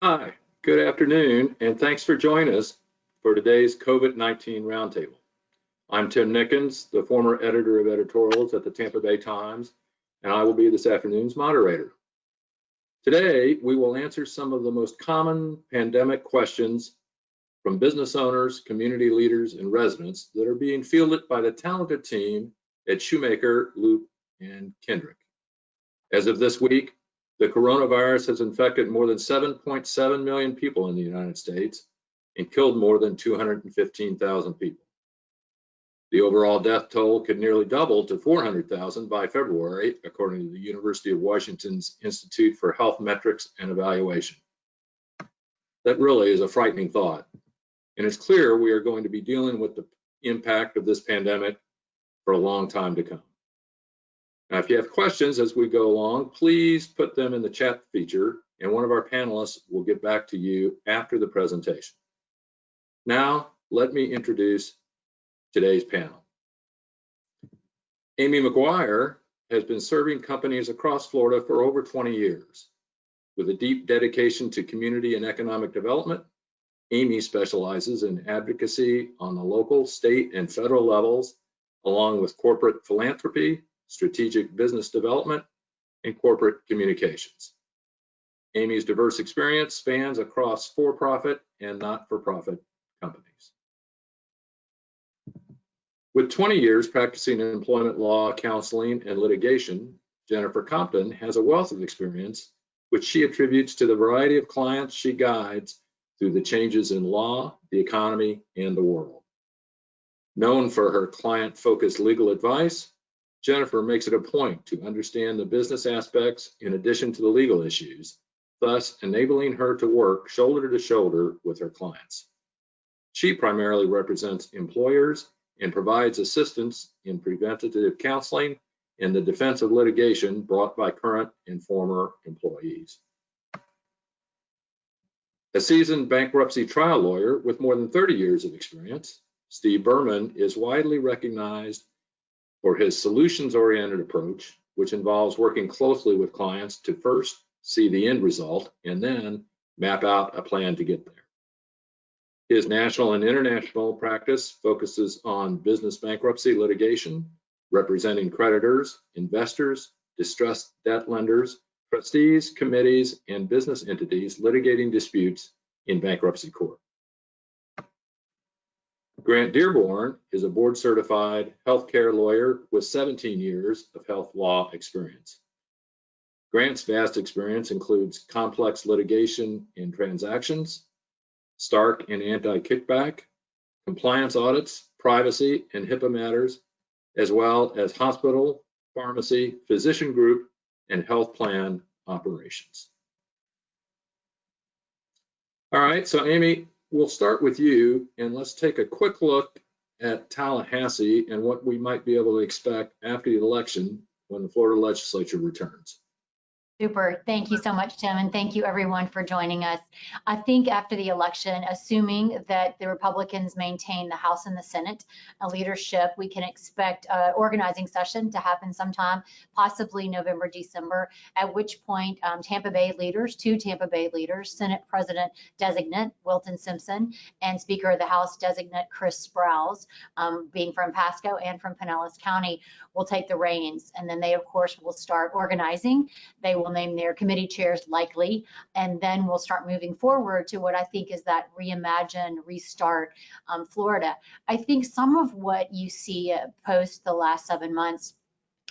Hi, good afternoon, and thanks for joining us for today's COVID-19 Roundtable. I'm Tim Nickens, the former editor of editorials at the Tampa Bay Times, and I will be this afternoon's moderator. Today, we will answer some of the most common pandemic questions from business owners, community leaders, and residents that are being fielded by the talented team at Shumaker, Loop, and Kendrick. As of this week, the coronavirus has infected more than 7.7 million people in the United States and killed more than 215,000 people. The overall death toll could nearly double to 400,000 by February, according to the University of Washington's Institute for Health Metrics and Evaluation. That really is a frightening thought, and it's clear we are going to be dealing with the impact of this pandemic for a long time to come. Now, if you have questions as we go along, please put them in the chat feature, and one of our panelists will get back to you after the presentation. Now, let me introduce today's panel. Amy McGuire has been serving companies across Florida for over 20 years. With a deep dedication to community and economic development, Amy specializes in advocacy on the local, state, and federal levels, along with corporate philanthropy, strategic business development, and corporate communications. Amy's diverse experience spans across for-profit and not-for-profit companies. With 20 years practicing in employment law, counseling, and litigation, Jennifer Compton has a wealth of experience, which she attributes to the variety of clients she guides through the changes in law, the economy, and the world. Known for her client-focused legal advice, Jennifer makes it a point to understand the business aspects in addition to the legal issues, thus enabling her to work shoulder to shoulder with her clients. She primarily represents employers and provides assistance in preventative counseling and the defense of litigation brought by current and former employees. A seasoned bankruptcy trial lawyer with more than 30 years of experience, Steve Berman is widely recognized for his solutions-oriented approach, which involves working closely with clients to first see the end result and then map out a plan to get there. His national and international practice focuses on business bankruptcy litigation, representing creditors, investors, distressed debt lenders, trustees, committees, and business entities litigating disputes in bankruptcy court. Grant Dearborn is a board-certified healthcare lawyer with 17 years of health law experience. Grant's vast experience includes complex litigation and transactions, Stark and anti-kickback, compliance audits, privacy and HIPAA matters, as well as hospital, pharmacy, physician group, and health plan operations. All right, so Amy, we'll start with you, and let's take a quick look at Tallahassee and what we might be able to expect after the election when the Florida legislature returns. Super. Thank you so much, Tim, and thank you everyone for joining us. I think after the election, assuming that the Republicans maintain the House and the Senate leadership, we can expect an organizing session to happen sometime, possibly November, December, at which point Tampa Bay leaders, two Tampa Bay leaders, Senate President designate Wilton Simpson and Speaker of the House designate Chris Sprouse, being from Pasco and from Pinellas County, will take the reins. And then they, of course, will start organizing. They will name their committee chairs likely, and then we'll start moving forward to what I think is that reimagine, restart Florida. I think some of what you see post the last 7 months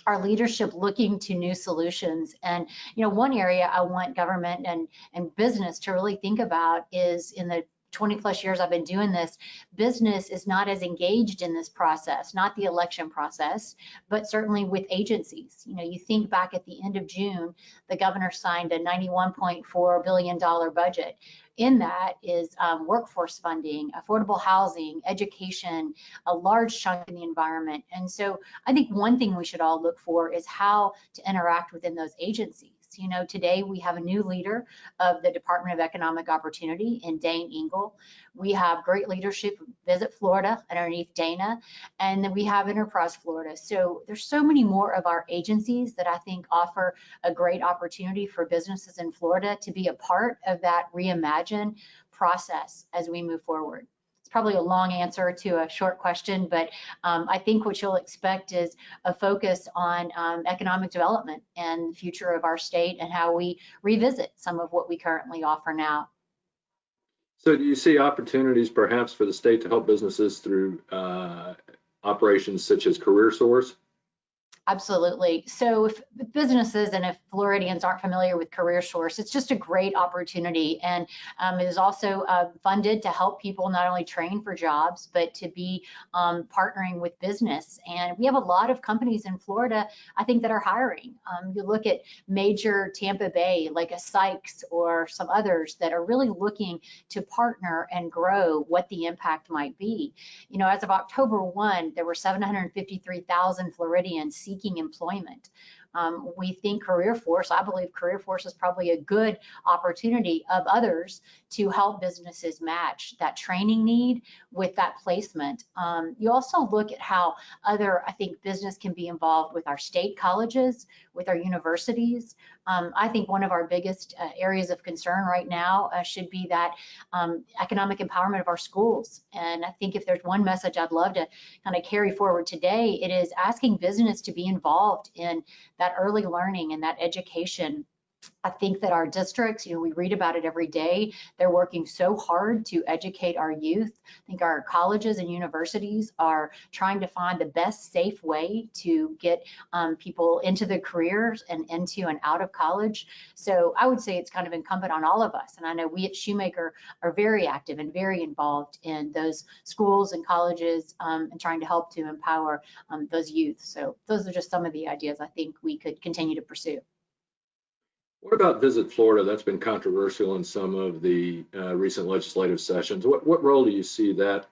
are leadership looking to new solutions. And, you know, one area I want government and business to really think about is in the 20 plus years I've been doing this, business is not as engaged in this process, not the election process, but certainly with agencies. You know, you think back at the end of June, the governor signed a $91.4 billion budget. In that is workforce funding, affordable housing, education, a large chunk in the environment. And so I think one thing we should all look for is how to interact within those agencies. candidates. You know, today we have a new leader of the Department of Economic Opportunity in Dane Engel. We have great leadership, Visit Florida underneath Dana, and then we have Enterprise Florida. So there's so many more of our agencies that I think offer a great opportunity for businesses in Florida to be a part of that reimagine process as we move forward. It's probably a long answer to a short question, but I think what you'll expect is a focus on economic development and the future of our state and how we revisit some of what we currently offer now. So do you see opportunities perhaps for the state to help businesses through operations such as Career Source? Absolutely. So if businesses and if Floridians aren't familiar with Career Source, it's just a great opportunity. And it is also funded to help people not only train for jobs, but to be partnering with business. And we have a lot of companies in Florida, I think, that are hiring. You look at major Tampa Bay, like a Sykes or some others that are really looking to partner and grow what the impact might be. You know, as of October 1, there were 753,000 Floridians seeking employment. We think Career Force, I believe Career Force is probably a good opportunity of others to help businesses match that training need with that placement. You also look at how I think business can be involved with our state colleges, with our universities. I think one of our biggest areas of concern right now should be that economic empowerment of our schools. And I think if there's one message I'd love to kind of carry forward today, it is asking business to be involved in that early learning and that education. I think that our districts, you know, we read about it every day. They're working so hard to educate our youth. I think our colleges and universities are trying to find the best safe way to get people into their careers and into and out of college. So I would say it's kind of incumbent on all of us. And I know we at Shumaker are very active and very involved in those schools and colleges and trying to help to empower those youth. So those are just some of the ideas I think we could continue to pursue. What about Visit Florida? That's been controversial in some of the recent legislative sessions. What role do you see that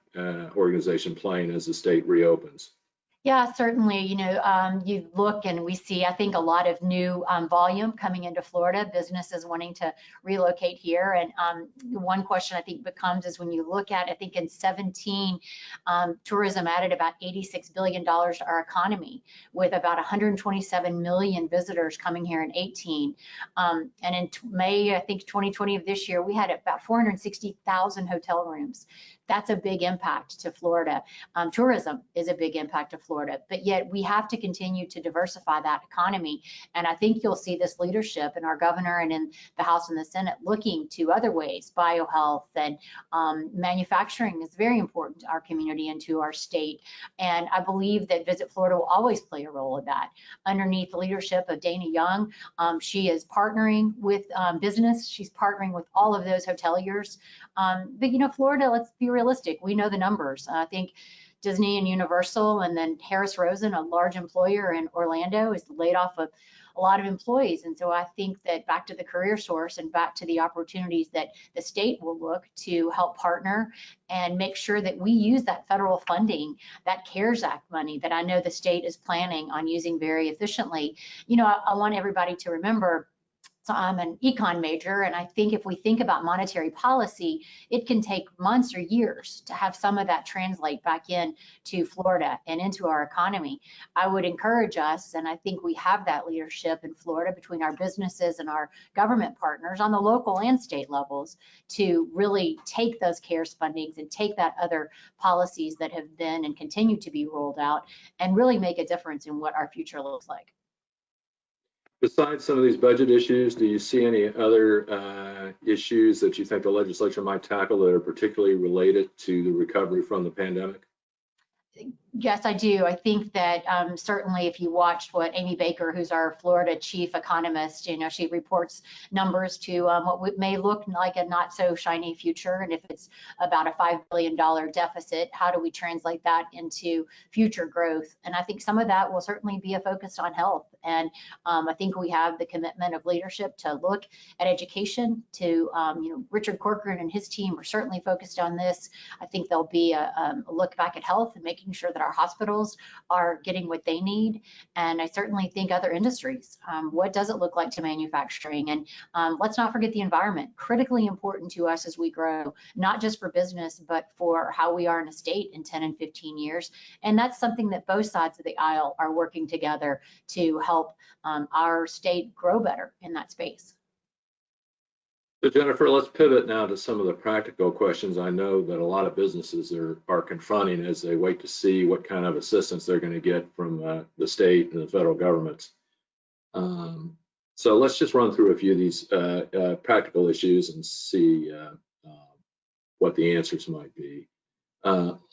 organization playing as the state reopens? Yeah, certainly. You know, you look and we see, I think, a lot of new volume coming into Florida, businesses wanting to relocate here. And one question I think becomes is when you look at, I think in 17, tourism added about $86 billion to our economy with about 127 million visitors coming here in 18. And in May, I think 2020 of this year, we had about 460,000 hotel rooms. That's a big impact to Florida. Tourism is a big impact to Florida, but yet we have to continue to diversify that economy. And I think you'll see this leadership in our governor and in the House and the Senate looking to other ways. Biohealth and manufacturing is very important to our community and to our state. And I believe that Visit Florida will always play a role in that. Underneath the leadership of Dana Young, she is partnering with business. She's partnering with all of those hoteliers. But you know, Florida, let's be realistic. We know the numbers. I think Disney and Universal and then Harris Rosen, a large employer in Orlando, is laid off a lot of employees. And so I think that back to the Career Source and back to the opportunities that the state will look to help partner and make sure that we use that federal funding, that CARES Act money that I know the state is planning on using very efficiently. You know, I want everybody to remember, so I'm an econ major, and I think if we think about monetary policy, it can take months or years to have some of that translate back in to Florida and into our economy. I would encourage us, and I think we have that leadership in Florida between our businesses and our government partners on the local and state levels to really take those CARES fundings and take that other policies that have been and continue to be rolled out and really make a difference in what our future looks like. Besides some of these budget issues, do you see any other issues that you think the legislature might tackle that are particularly related to the recovery from the pandemic? Yes, I do. I think that certainly if you watched what Amy Baker, who's our Florida chief economist, you know, she reports numbers to what may look like a not so shiny future. And if it's about a $5 billion deficit, how do we translate that into future growth? And I think some of that will certainly be a focus on health. And I think we have the commitment of leadership to look at education to, you know, Richard Corcoran and his team are certainly focused on this. I think there'll be a look back at health and making sure that that our hospitals are getting what they need. And I certainly think other industries. What does it look like to manufacturing? And let's not forget the environment, critically important to us as we grow, not just for business, but for how we are in a state in 10 and 15 years. And that's something that both sides of the aisle are working together to help our state grow better in that space. So Jennifer, let's pivot now to some of the practical questions I know that a lot of businesses are confronting as they wait to see what kind of assistance they're going to get from the state and the federal governments. So let's just run through a few of these practical issues and see what the answers might be.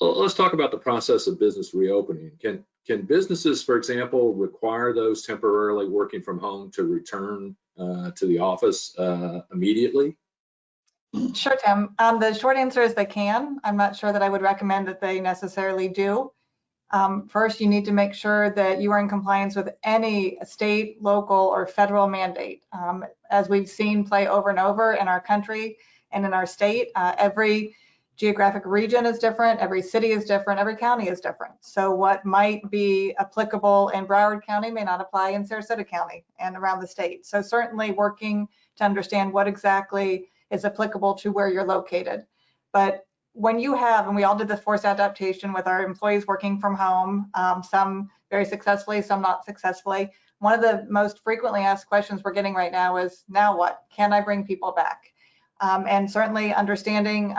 Let's talk about the process of business reopening. Can businesses, for example, require those temporarily working from home to return to the office immediately? Sure, Tim. The short answer is they can. I'm not sure that I would recommend that they necessarily do. First, you need to make sure that you are in compliance with any state, local, or federal mandate. As we've seen play over and over in our country and in our state, every geographic region is different, every city is different, every county is different. So what might be applicable in Broward County may not apply in Sarasota County and around the state. So certainly working to understand what exactly is applicable to where you're located. But when you have, and we all did the forced adaptation with our employees working from home, some very successfully, some not successfully. One of the most frequently asked questions we're getting right now is, now what? Can I bring people back? And certainly understanding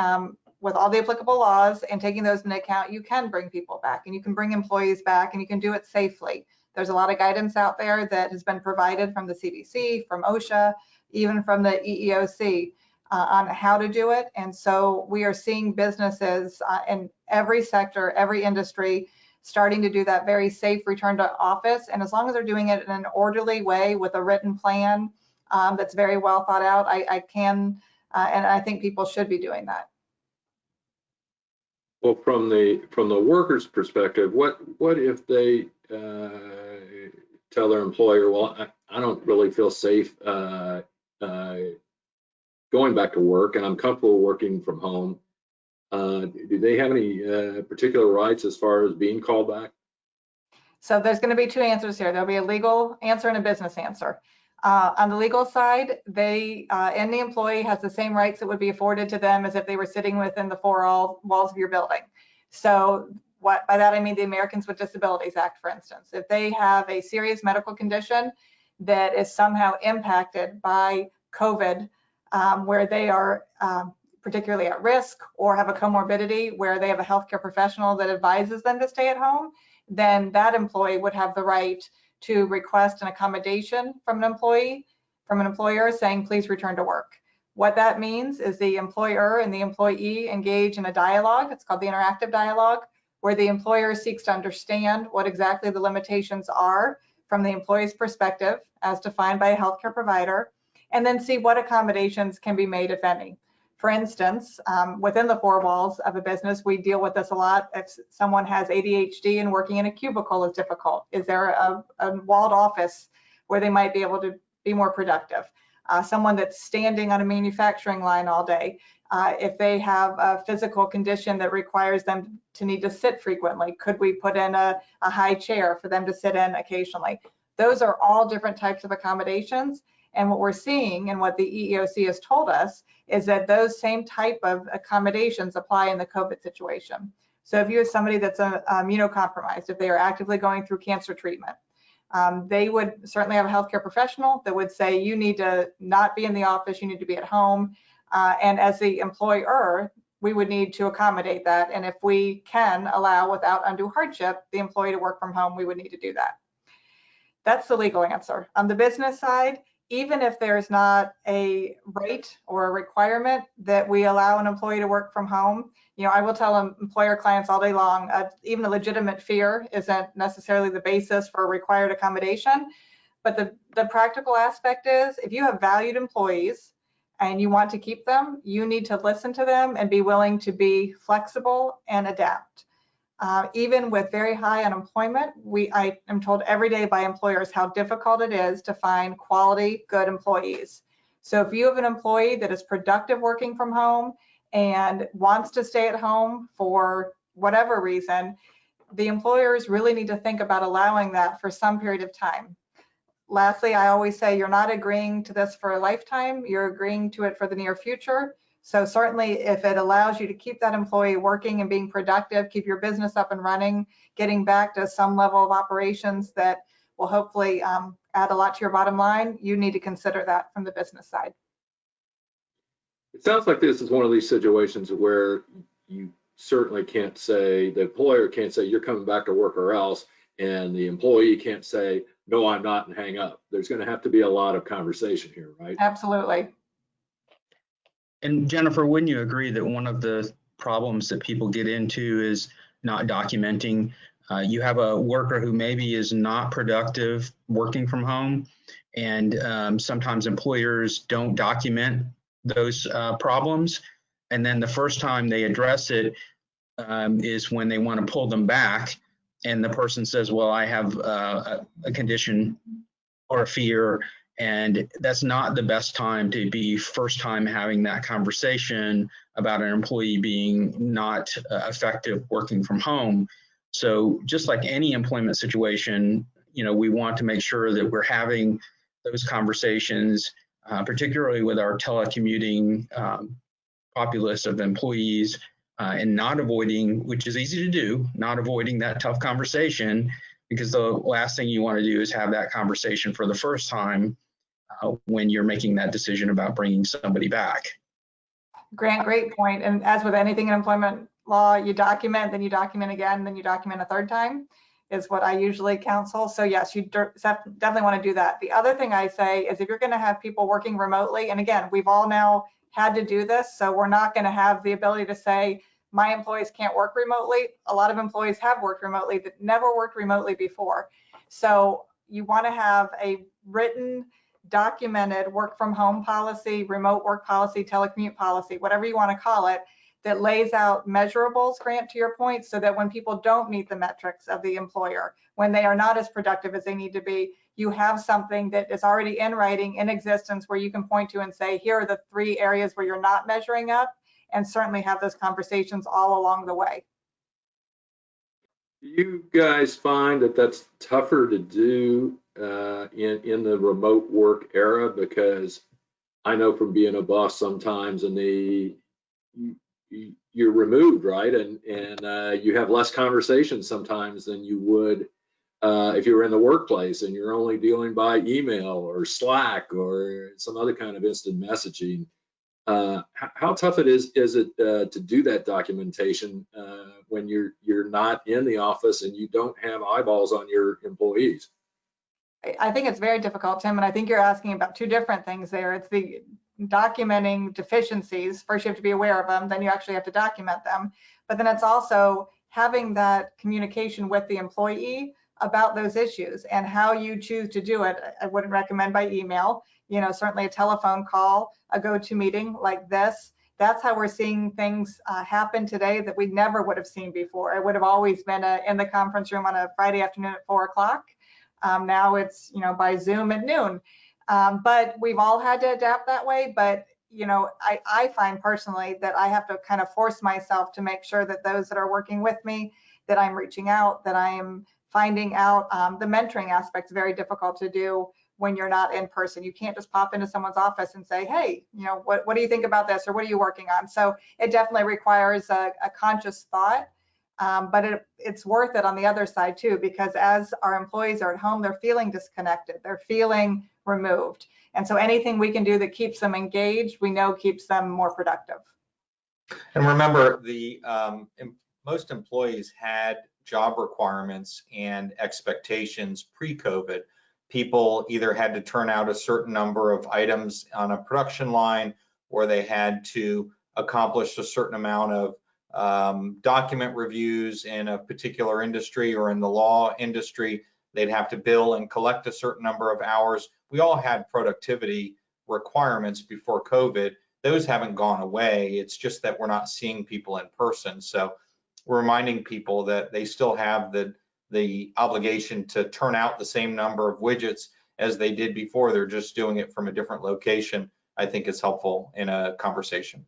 with all the applicable laws and taking those into account, you can bring people back and you can bring employees back and you can do it safely. There's a lot of guidance out there that has been provided from the CDC, from OSHA, even from the EEOC on how to do it. And so we are seeing businesses in every sector, every industry, starting to do that very safe return to office. And as long as they're doing it in an orderly way with a written plan that's very well thought out, I can, and I think people should be doing that. Well, from the worker's perspective, what if they tell their employer, well, I don't really feel safe going back to work, and I'm comfortable working from home. Do they have any particular rights as far as being called back? So there's going to be two answers here. There'll be a legal answer and a business answer. On the legal side, they and the employee has the same rights that would be afforded to them as if they were sitting within the four walls of your building. So what by that I mean the Americans with Disabilities Act, for instance. If they have a serious medical condition that is somehow impacted by COVID, where they are particularly at risk or have a comorbidity where they have a healthcare professional that advises them to stay at home, then that employee would have the right to request an accommodation from an employer saying, please return to work. What that means is the employer and the employee engage in a dialogue. It's called the interactive dialogue, where the employer seeks to understand what exactly the limitations are from the employee's perspective as defined by a healthcare provider, and then see what accommodations can be made, if any. For instance, within the four walls of a business, we deal with this a lot. If someone has ADHD and working in a cubicle is difficult, is there a walled office where they might be able to be more productive? Someone that's standing on a manufacturing line all day, if they have a physical condition that requires them to need to sit frequently, could we put in a high chair for them to sit in occasionally? Those are all different types of accommodations. And what we're seeing and what the EEOC has told us is that those same type of accommodations apply in the COVID situation. So if you have somebody that's immunocompromised, if they are actively going through cancer treatment, they would certainly have a healthcare professional that would say, you need to not be in the office, you need to be at home. And as the employer, we would need to accommodate that. And if we can allow without undue hardship, the employee to work from home, we would need to do that. That's the legal answer. On the business side, even if there's not a right or a requirement that we allow an employee to work from home, you know, I will tell employer clients all day long, even a legitimate fear isn't necessarily the basis for a required accommodation. But the practical aspect is, if you have valued employees and you want to keep them, you need to listen to them and be willing to be flexible and adapt. Even with very high unemployment, I am told every day by employers how difficult it is to find quality, good employees. So if you have an employee that is productive working from home and wants to stay at home for whatever reason, the employers really need to think about allowing that for some period of time. Lastly, I always say you're not agreeing to this for a lifetime, you're agreeing to it for the near future. So certainly if it allows you to keep that employee working and being productive, keep your business up and running, getting back to some level of operations that will hopefully add a lot to your bottom line, you need to consider that from the business side. It sounds like this is one of these situations where you certainly can't say, the employer can't say you're coming back to work or else, and the employee can't say, no, I'm not, and hang up. There's going to have to be a lot of conversation here, right? Absolutely. And Jennifer, wouldn't you agree that one of the problems that people get into is not documenting? You have a worker who maybe is not productive working from home, and sometimes employers don't document those problems. And then the first time they address it is when they want to pull them back. And the person says, well, I have a condition or a fear, and that's not the best time to be first time having that conversation about an employee being not effective working from home. So just like any employment situation, you know, we want to make sure that we're having those conversations, particularly with our telecommuting populace of employees, and not avoiding, which is easy to do, not avoiding that tough conversation, because the last thing you want to do is have that conversation for the first time when you're making that decision about bringing somebody back. Grant, great point. And as with anything in employment law, you document, then you document again, then you document a third time is what I usually counsel. So yes, you definitely want to do that. The other thing I say is if you're going to have people working remotely, and again, we've all now had to do this, so we're not going to have the ability to say, my employees can't work remotely. A lot of employees have worked remotely that never worked remotely before. So you want to have a written, documented work from home policy, remote work policy, telecommute policy, whatever you want to call it, that lays out measurables, Grant, to your point, so that when people don't meet the metrics of the employer, when they are not as productive as they need to be, you have something that is already in writing, in existence, where you can point to and say, here are the 3 areas where you're not measuring up, and certainly have those conversations all along the way. Do you guys find that that's tougher to do in the remote work era? Because I know from being a boss sometimes, and you're removed, right? And you have less conversations sometimes than you would if you were in the workplace and you're only dealing by email or Slack or some other kind of instant messaging. How tough is it to do that documentation when you're not in the office and you don't have eyeballs on your employees? I think it's very difficult, Tim, and I think you're asking about 2 different things there. It's the documenting deficiencies. First, you have to be aware of them, then you actually have to document them. But then it's also having that communication with the employee about those issues and how you choose to do it. I wouldn't recommend by email, you know, certainly a telephone call, a go-to meeting like this. That's how we're seeing things happen today that we never would have seen before. It would have always been in the conference room on a Friday afternoon at 4 o'clock. Now it's, you know, by Zoom at noon. But we've all had to adapt that way. But, you know, I find personally that I have to kind of force myself to make sure that those that are working with me, that I'm reaching out, that I am finding out. The mentoring aspect is very difficult to do when you're not in person. You can't just pop into someone's office and say, hey, you know, what do you think about this, or what are you working on? So it definitely requires a conscious thought, but it's worth it on the other side too, because as our employees are at home, they're feeling disconnected, they're feeling removed. And so anything we can do that keeps them engaged, we know keeps them more productive. And remember, most employees had job requirements and expectations pre-COVID. People either had to turn out a certain number of items on a production line, or they had to accomplish a certain amount of document reviews in a particular industry, or in the law industry, they'd have to bill and collect a certain number of hours. We all had productivity requirements before COVID. Those haven't gone away. It's just that we're not seeing people in person. So we're reminding people that they still have the obligation to turn out the same number of widgets as they did before. They're just doing it from a different location. I think it's helpful in a conversation.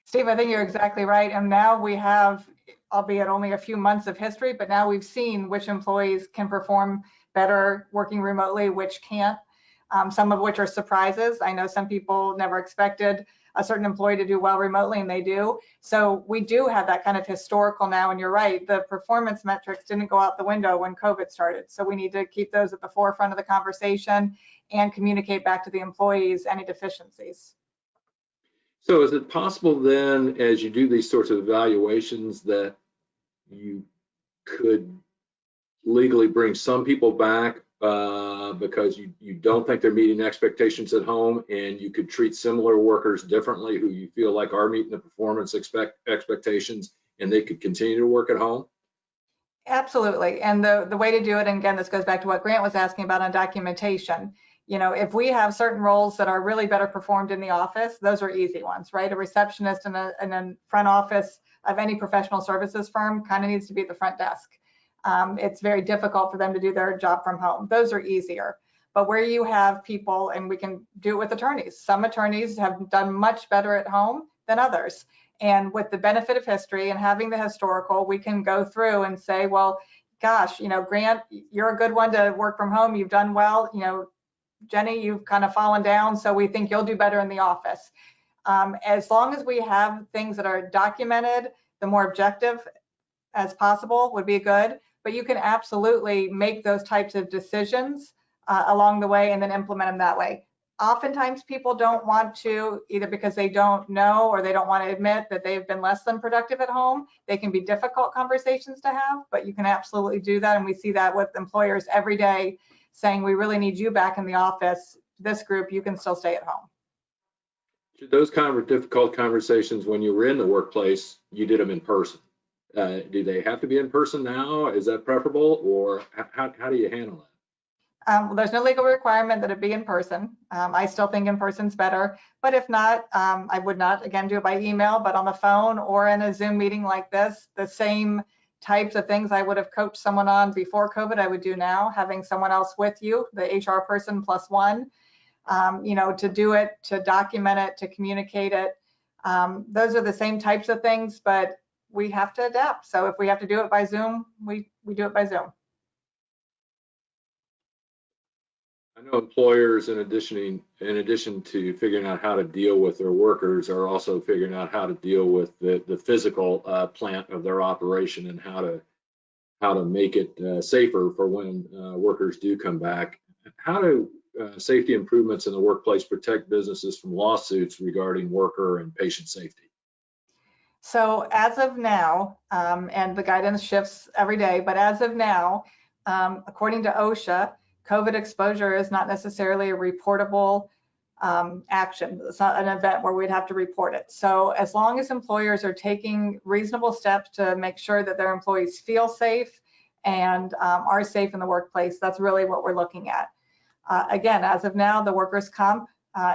Steve, I think you're exactly right. And now we have albeit only a few months of history, but now we've seen which employees can perform better working remotely, which can't, some of which are surprises. I know some people never expected a certain employee to do well remotely, and they do. So we do have that kind of historical now, and you're right, the performance metrics didn't go out the window when COVID started. So we need to keep those at the forefront of the conversation and communicate back to the employees any deficiencies. So is it possible then, as you do these sorts of evaluations, that you could legally bring some people back because you don't think they're meeting expectations at home, and you could treat similar workers differently who you feel like are meeting the performance expectations, and they could continue to work at home? Absolutely. And the way to do it, and again, this goes back to what Grant was asking about on documentation. You know, if we have certain roles that are really better performed in the office, those are easy ones, right? A receptionist in a front office of any professional services firm kind of needs to be at the front desk. It's very difficult for them to do their job from home. Those are easier. But where you have people, and we can do it with attorneys, some attorneys have done much better at home than others. And with the benefit of history and having the historical, we can go through and say, well, gosh, you know, Grant, you're a good one to work from home. You've done well. You know, Jenny, you've kind of fallen down, so we think you'll do better in the office. As long as we have things that are documented, the more objective as possible would be good. But you can absolutely make those types of decisions along the way and then implement them that way. Oftentimes people don't want to, either because they don't know or they don't want to admit that they've been less than productive at home. They can be difficult conversations to have, but you can absolutely do that. And we see that with employers every day saying, we really need you back in the office. This group, you can still stay at home. Should those kind of difficult conversations when you were in the workplace, you did them in person? Do they have to be in person now? Is that preferable, or how do you handle that? Well, there's no legal requirement that it be in person. I still think in person's better, but if not, I would not, again, do it by email, but on the phone or in a Zoom meeting like this, the same types of things I would have coached someone on before COVID, I would do now, having someone else with you, the HR person plus one, you know, to do it, to document it, to communicate it. Those are the same types of things, but we have to adapt. So if we have to do it by Zoom, we do it by Zoom. I know employers, in addition to figuring out how to deal with their workers, are also figuring out how to deal with the physical plant of their operation and how to make it safer for when workers do come back. How do safety improvements in the workplace protect businesses from lawsuits regarding worker and patient safety? So as of now, and the guidance shifts every day, but as of now, according to OSHA, COVID exposure is not necessarily a reportable action. It's not an event where we'd have to report it. So as long as employers are taking reasonable steps to make sure that their employees feel safe and are safe in the workplace, that's really what we're looking at. Again, as of now, the workers' comp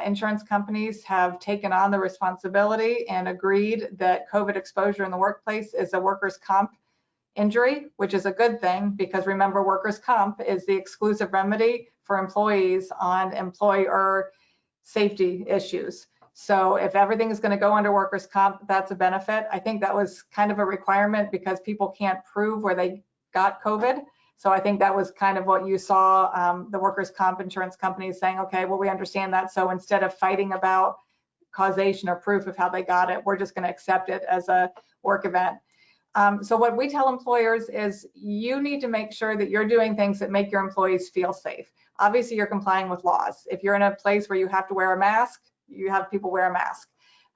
insurance companies have taken on the responsibility and agreed that COVID exposure in the workplace is a workers' comp injury, which is a good thing, because remember, workers' comp is the exclusive remedy for employees on employer safety issues. So if everything is going to go under workers' comp, that's a benefit. I think that was kind of a requirement because people can't prove where they got COVID. So I think that was kind of what you saw, the workers' comp insurance companies saying, okay, well, we understand that. So instead of fighting about causation or proof of how they got it, we're just going to accept it as a work event. So what we tell employers is you need to make sure that you're doing things that make your employees feel safe. Obviously, you're complying with laws. If you're in a place where you have to wear a mask, you have people wear a mask.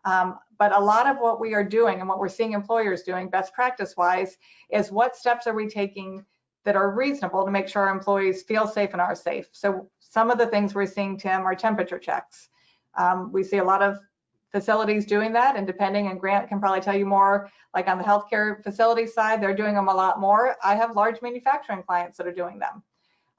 But a lot of what we are doing and what we're seeing employers doing best practice wise is what steps are we taking that are reasonable to make sure our employees feel safe and are safe. So some of the things we're seeing, Tim, are temperature checks. We see a lot of facilities doing that, and depending, and Grant can probably tell you more, like on the healthcare facility side, they're doing them a lot more. I have large manufacturing clients that are doing them.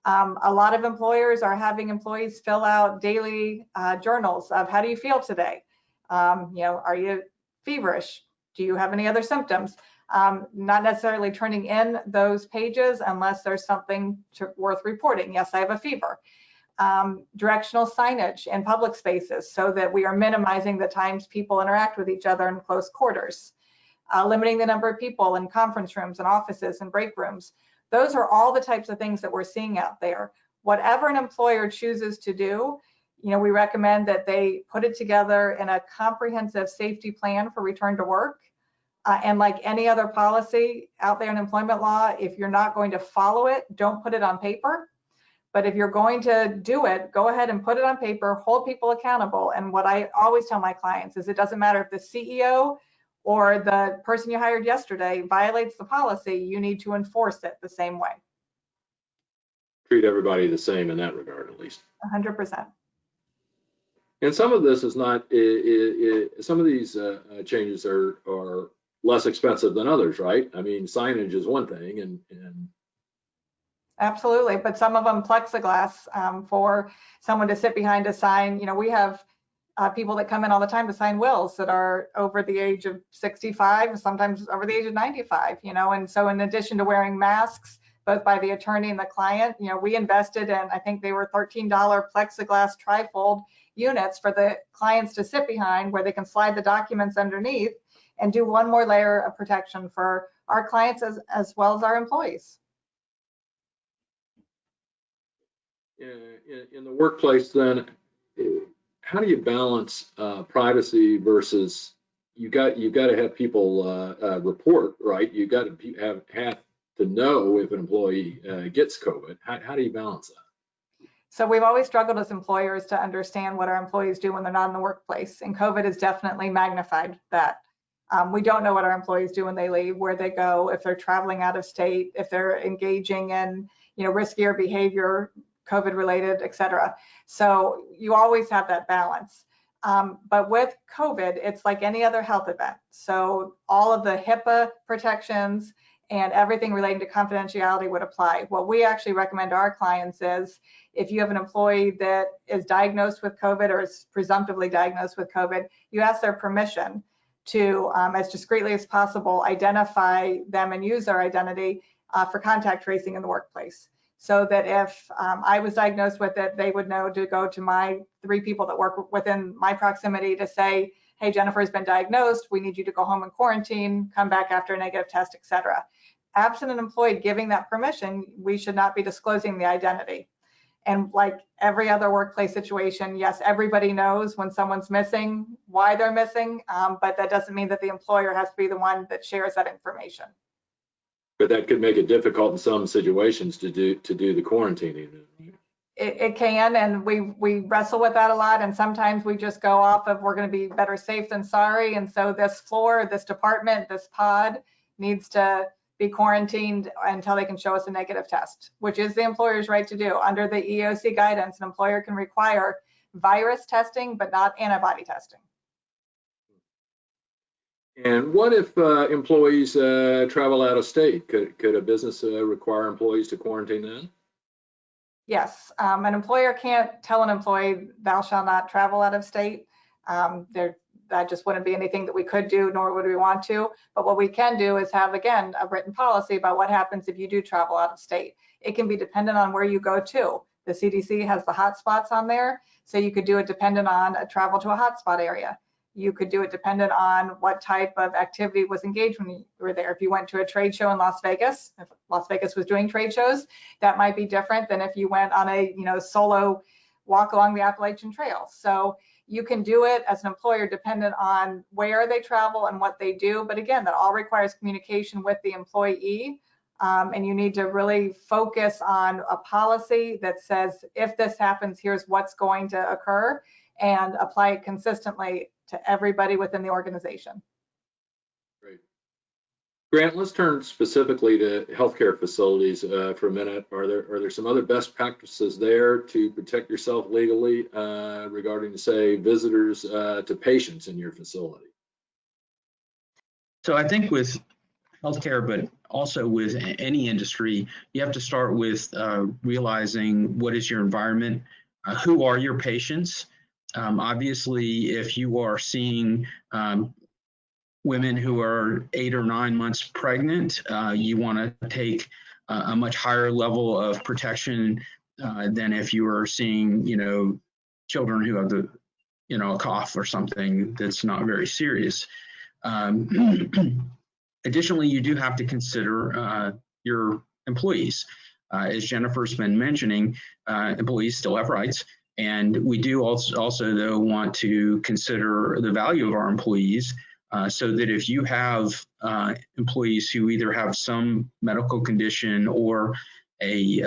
A lot of employers are having employees fill out daily journals of how do you feel today? You know, are you feverish? Do you have any other symptoms? Not necessarily turning in those pages unless there's something worth reporting. Yes, I have a fever. Directional signage in public spaces so that we are minimizing the times people interact with each other in close quarters. limiting the number of people in conference rooms and offices and break rooms. Those are all the types of things that we're seeing out there. Whatever an employer chooses to do, we recommend that they put it together in a comprehensive safety plan for return to work. And like any other policy out there in employment law, if you're not going to follow it, don't put it on paper. But if you're going to do it, go ahead and put it on paper, hold people accountable. And what I always tell my clients is it doesn't matter if the CEO or the person you hired yesterday violates the policy, you need to enforce it the same way. Treat everybody the same in that regard, at least. 100%. And some of this is not, some of these changes are less expensive than others, right? I mean, signage is one thing, and Absolutely, but some of them plexiglass for someone to sit behind a sign. We have people that come in all the time to sign wills that are over the age of 65, sometimes over the age of 95, and so in addition to wearing masks, both by the attorney and the client, we invested in, I think they were $13 plexiglass trifold units for the clients to sit behind where they can slide the documents underneath and do one more layer of protection for our clients as well as our employees. in the workplace, then, how do you balance privacy versus you got to have people report, right? You got to have to know if an employee gets COVID. How do you balance that? So we've always struggled as employers to understand what our employees do when they're not in the workplace, and COVID has definitely magnified that. We don't know what our employees do when they leave, where they go, if they're traveling out of state, if they're engaging in riskier behavior, COVID related, et cetera. So you always have that balance. But with COVID, it's like any other health event. So all of the HIPAA protections and everything relating to confidentiality would apply. What we actually recommend to our clients is if you have an employee that is diagnosed with COVID or is presumptively diagnosed with COVID, you ask their permission to, as discreetly as possible, identify them and use their identity for contact tracing in the workplace. So that if I was diagnosed with it, they would know to go to my 3 people that work within my proximity to say, hey, Jennifer has been diagnosed, we need you to go home and quarantine, come back after a negative test, et cetera. Absent an employee giving that permission, we should not be disclosing the identity. And like every other workplace situation, yes, everybody knows when someone's missing, why they're missing, but that doesn't mean that the employer has to be the one that shares that information. But that could make it difficult in some situations to do the quarantining. It can, and we wrestle with that a lot, and sometimes we just go off of we're going to be better safe than sorry, and so this floor, this department, this pod needs to be quarantined until they can show us a negative test, which is the employer's right to do. Under the EEOC guidance, an employer can require virus testing, but not antibody testing. And what if employees travel out of state? Could a business require employees to quarantine then? Yes, an employer can't tell an employee, thou shalt not travel out of state. That just wouldn't be anything that we could do, nor would we want to. But what we can do is have, again, a written policy about what happens if you do travel out of state. It can be dependent on where you go to. The CDC has the hotspots on there, so you could do it dependent on a travel to a hotspot area. You could do it dependent on what type of activity was engaged when you were there. If you went to a trade show in Las Vegas, if Las Vegas was doing trade shows, that might be different than if you went on a solo walk along the Appalachian Trail. So you can do it as an employer dependent on where they travel and what they do. But again, that all requires communication with the employee. And you need to really focus on a policy that says, if this happens, here's what's going to occur, and apply it consistently to everybody within the organization. Great. Grant, let's turn specifically to healthcare facilities for a minute. Are there some other best practices there to protect yourself legally regarding, say, visitors to patients in your facility? So I think with healthcare, but also with any industry, you have to start with realizing what is your environment, who are your patients. Obviously, if you are seeing women who are 8 or 9 months pregnant, you want to take a much higher level of protection than if you are seeing, children who have a cough or something that's not very serious. Additionally, you do have to consider your employees. As Jennifer's been mentioning, employees still have rights. And we do also though, want to consider the value of our employees so that if you have employees who either have some medical condition or a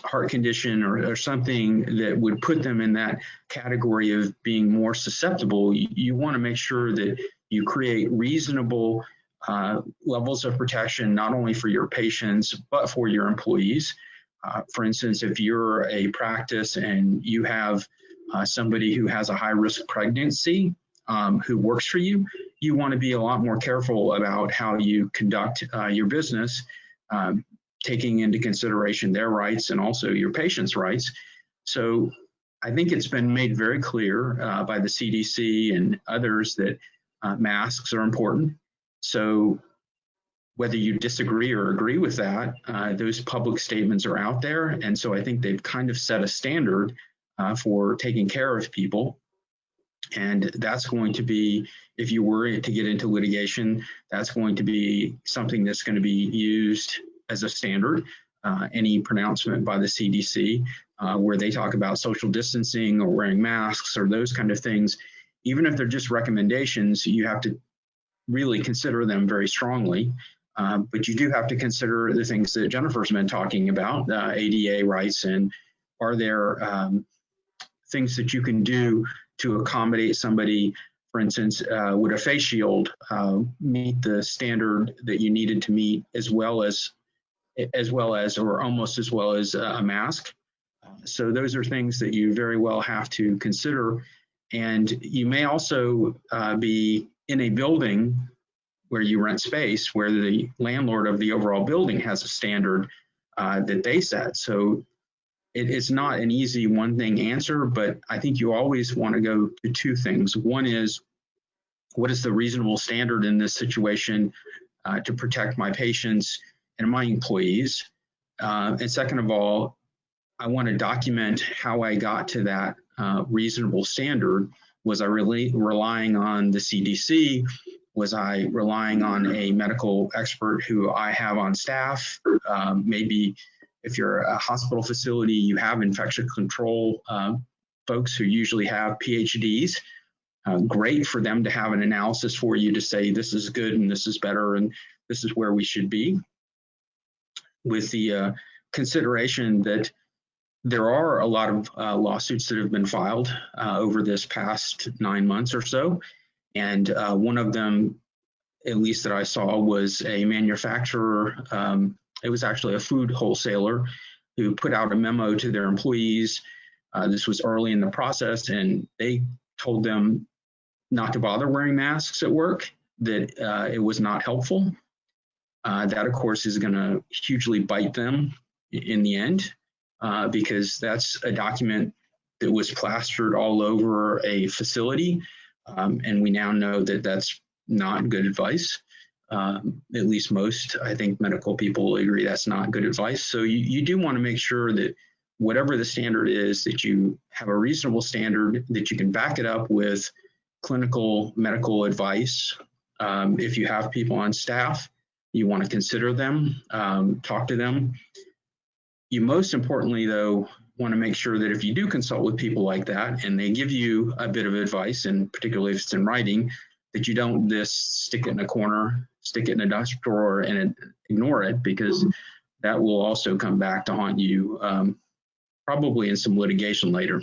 heart condition or something that would put them in that category of being more susceptible, you want to make sure that you create reasonable levels of protection, not only for your patients, but for your employees. For instance, if you're a practice and you have somebody who has a high-risk pregnancy who works for you, you want to be a lot more careful about how you conduct your business, taking into consideration their rights and also your patients' rights. So I think it's been made very clear by the CDC and others that masks are important. So whether you disagree or agree with that, those public statements are out there. And so I think they've kind of set a standard for taking care of people. And that's going to be, if you were to get into litigation, that's going to be something that's going to be used as a standard. Any pronouncement by the CDC where they talk about social distancing or wearing masks or those kind of things, even if they're just recommendations, you have to really consider them very strongly. But you do have to consider the things that Jennifer's been talking about, ADA rights, and are there things that you can do to accommodate somebody. For instance, would a face shield meet the standard that you needed to meet as well as or almost as well as a mask? So those are things that you very well have to consider. And you may also be in a building where you rent space, where the landlord of the overall building has a standard that they set. So it's not an easy one thing answer, but I think you always want to go to two things. One is, what is the reasonable standard in this situation to protect my patients and my employees? And second of all, I want to document how I got to that reasonable standard. Was I really relying on the CDC? Was I relying on a medical expert who I have on staff? Maybe if you're a hospital facility, you have infection control folks who usually have PhDs. Great for them to have an analysis for you to say this is good and this is better and this is where we should be. With the consideration that there are a lot of lawsuits that have been filed over this past 9 months or so. And one of them, at least that I saw, was a manufacturer. It was actually a food wholesaler who put out a memo to their employees. This was early in the process, and they told them not to bother wearing masks at work, that it was not helpful. That, of course, is going to hugely bite them in the end, because that's a document that was plastered all over a facility. And we now know that that's not good advice. At least most, I think, medical people will agree that's not good advice. So you do want to make sure that whatever the standard is, that you have a reasonable standard, that you can back it up with clinical medical advice. If you have people on staff, you want to consider them, talk to them. You most importantly, though, want to make sure that if you do consult with people like that and they give you a bit of advice, and particularly if it's in writing, that you don't just stick it in a corner, stick it in a desk drawer and ignore it, because that will also come back to haunt you, probably in some litigation later.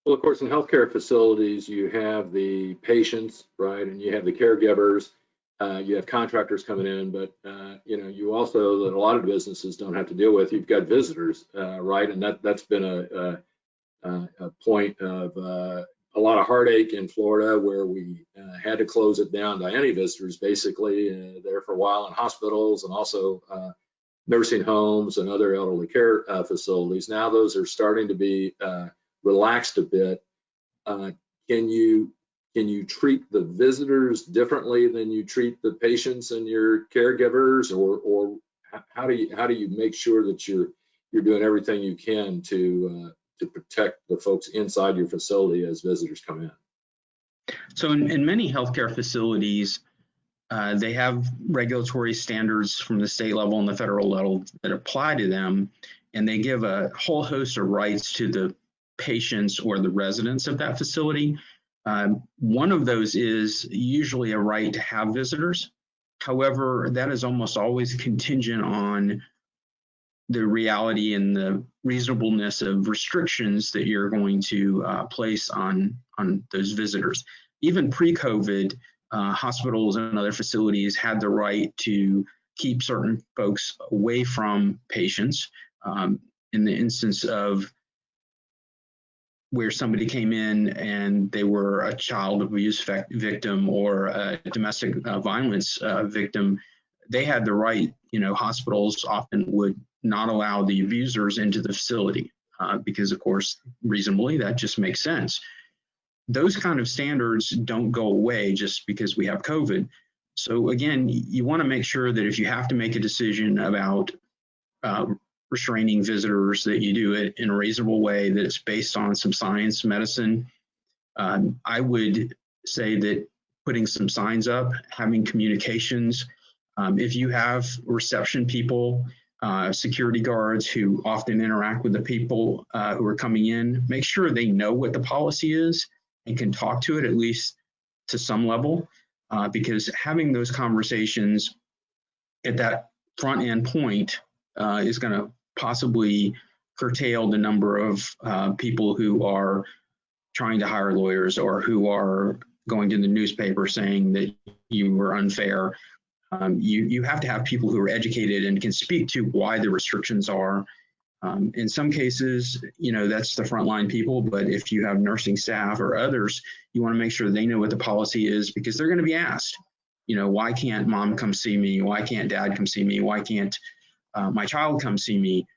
Well, of course, in healthcare facilities, you have the patients, right, and you have the caregivers. You have contractors coming in, but you also, that a lot of businesses don't have to deal with. You've got visitors, right, and that's been a point of a lot of heartache in Florida, where we had to close it down to any visitors, basically, there for a while in hospitals and also nursing homes and other elderly care facilities. Now those are starting to be relaxed a bit. Can you treat the visitors differently than you treat the patients and your caregivers, or how do you make sure that you're doing everything you can to protect the folks inside your facility as visitors come in? So in many healthcare facilities, They have regulatory standards from the state level and the federal level that apply to them, and they give a whole host of rights to the patients or the residents of that facility. One of those is usually a right to have visitors. However, that is almost always contingent on the reality and the reasonableness of restrictions that you're going to place on those visitors. Even pre-COVID, hospitals and other facilities had the right to keep certain folks away from patients. In the instance of where somebody came in and they were a child abuse victim or a domestic violence victim, they had the right, hospitals often would not allow the abusers into the facility because, of course, reasonably, that just makes sense. Those kind of standards don't go away just because we have COVID. So again, you want to make sure that if you have to make a decision about restraining visitors, that you do it in a reasonable way, that it's based on some science, medicine. I would say that putting some signs up, having communications, if you have reception people, security guards who often interact with the people who are coming in, make sure they know what the policy is and can talk to it at least to some level, because having those conversations at that front end point is going to possibly curtail the number of people who are trying to hire lawyers or who are going to the newspaper saying that you were unfair. You have to have people who are educated and can speak to why the restrictions are. In some cases, that's the frontline people, but if you have nursing staff or others, you want to make sure they know what the policy is, because they're going to be asked, why can't mom come see me? Why can't dad come see me? Why can't my child come see me?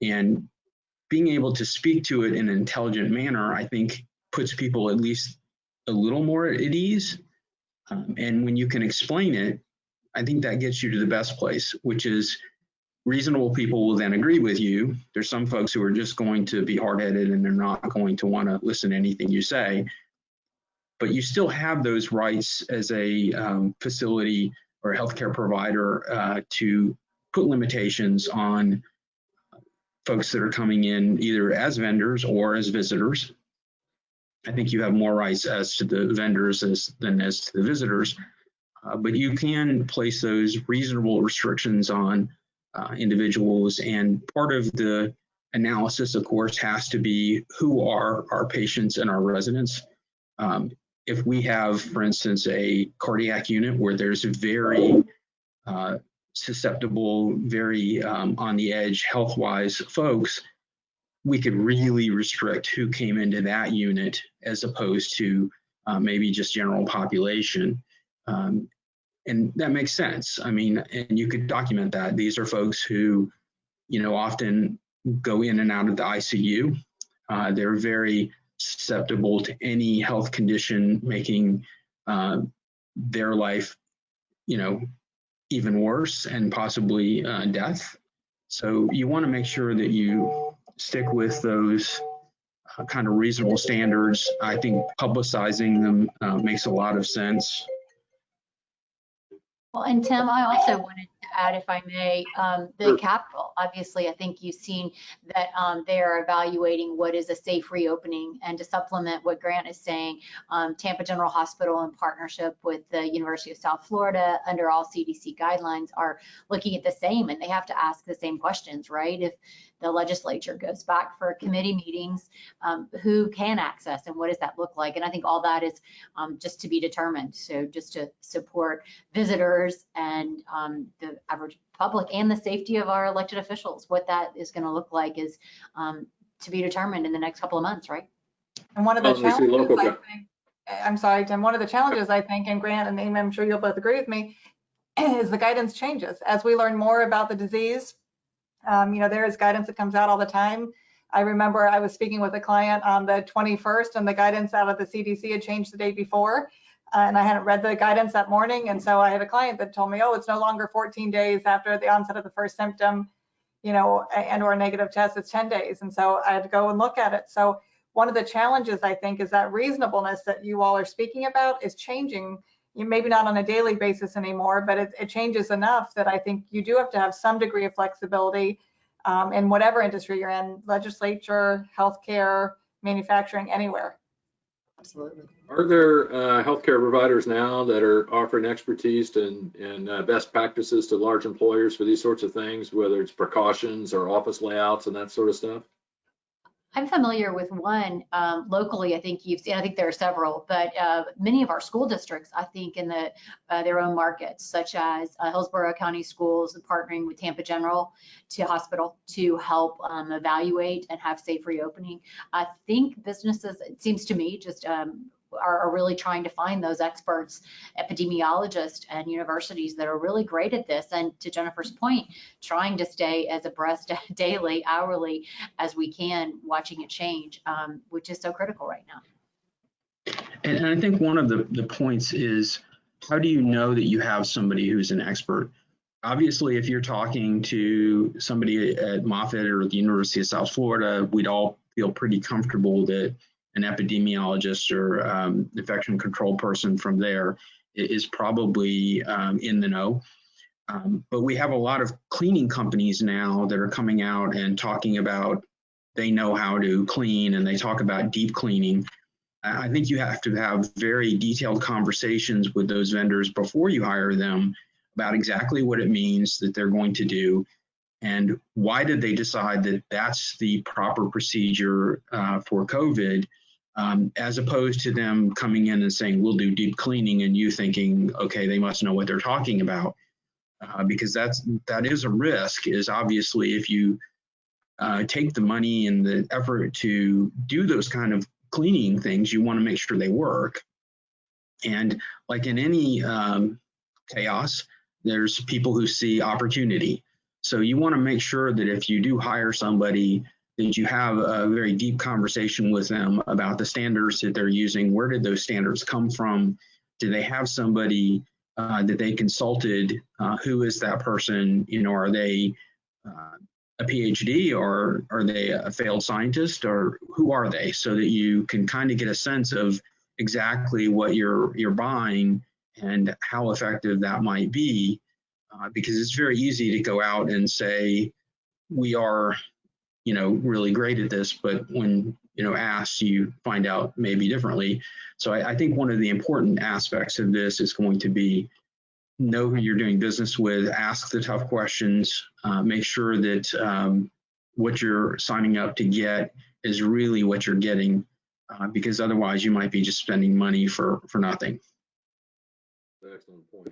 And being able to speak to it in an intelligent manner, I think, puts people at least a little more at ease. And when you can explain it, I think that gets you to the best place, which is reasonable people will then agree with you. There's some folks who are just going to be hard-headed and they're not going to want to listen to anything you say. But you still have those rights as a facility or a healthcare provider to put limitations on folks that are coming in either as vendors or as visitors. I think you have more rights as to the vendors than as to the visitors, but you can place those reasonable restrictions on individuals. And part of the analysis, of course, has to be who are our patients and our residents. If we have, for instance, a cardiac unit where there's very susceptible, very on the edge health-wise folks, we could really restrict who came into that unit as opposed to maybe just general population. And that makes sense. I mean, and you could document that. These are folks who, often go in and out of the ICU. They're very susceptible to any health condition making their life, even worse and possibly death. So you want to make sure that you stick with those kind of reasonable standards. I think publicizing them makes a lot of sense. Well, and Tim, I also wanted to add, if I may, the Capitol. Obviously, I think you've seen that they are evaluating what is a safe reopening, and to supplement what Grant is saying, Tampa General Hospital, in partnership with the University of South Florida, under all CDC guidelines, are looking at the same, and they have to ask the same questions, right? If the legislature goes back for committee meetings, who can access and what does that look like? And I think all that is just to be determined. So just to support visitors and the average public and the safety of our elected officials, what that is going to look like is to be determined in the next couple of months, right? And one of the challenges, I think, I'm sorry, Tim, one of the challenges, I think, and Grant and Amy, I'm sure you'll both agree with me, is the guidance changes. As we learn more about the disease, there is guidance that comes out all the time. I remember I was speaking with a client on the 21st, and the guidance out of the CDC had changed the day before, and I hadn't read the guidance that morning. And so I had a client that told me, oh, it's no longer 14 days after the onset of the first symptom, and or a negative test, it's 10 days. And so I had to go and look at it. So one of the challenges, I think, is that reasonableness that you all are speaking about is changing maybe not on a daily basis anymore, but it changes enough that I think you do have to have some degree of flexibility in whatever industry you're in, legislature, healthcare, manufacturing, anywhere. Absolutely. Are there healthcare providers now that are offering expertise and best practices to large employers for these sorts of things, whether it's precautions or office layouts and that sort of stuff? I'm familiar with one locally. I think you've seen, I think there are several, but many of our school districts, I think in their own markets, such as Hillsborough County Schools partnering with Tampa General Hospital to help evaluate and have safe reopening. I think businesses, it seems to me, just are really trying to find those experts, epidemiologists and universities that are really great at this. And to Jennifer's point, trying to stay as abreast daily, hourly as we can, watching it change, which is so critical right now. And I think one of the points is, how do you know that you have somebody who's an expert? Obviously, if you're talking to somebody at Moffitt or the University of South Florida, we'd all feel pretty comfortable that an epidemiologist or infection control person from there is probably in the know. But we have a lot of cleaning companies now that are coming out and talking about they know how to clean, and they talk about deep cleaning. I think you have to have very detailed conversations with those vendors before you hire them about exactly what it means that they're going to do, and why did they decide that that's the proper procedure for COVID, as opposed to them coming in and saying, we'll do deep cleaning, and you thinking, okay, they must know what they're talking about. Because that is a risk, is obviously if you take the money and the effort to do those kind of cleaning things, you want to make sure they work. And like in any chaos, there's people who see opportunity. So you want to make sure that if you do hire somebody, that you have a very deep conversation with them about the standards that they're using. Where did those standards come from? Do they have somebody that they consulted? Who is that person? You know, are they a PhD, or are they a failed scientist, or who are they? So that you can kind of get a sense of exactly what you're buying and how effective that might be, because it's very easy to go out and say we are, you know, really great at this, but when asked, you find out maybe differently. So I think one of the important aspects of this is going to be know who you're doing business with, ask the tough questions, make sure that what you're signing up to get is really what you're getting, because otherwise you might be just spending money for nothing. Excellent point.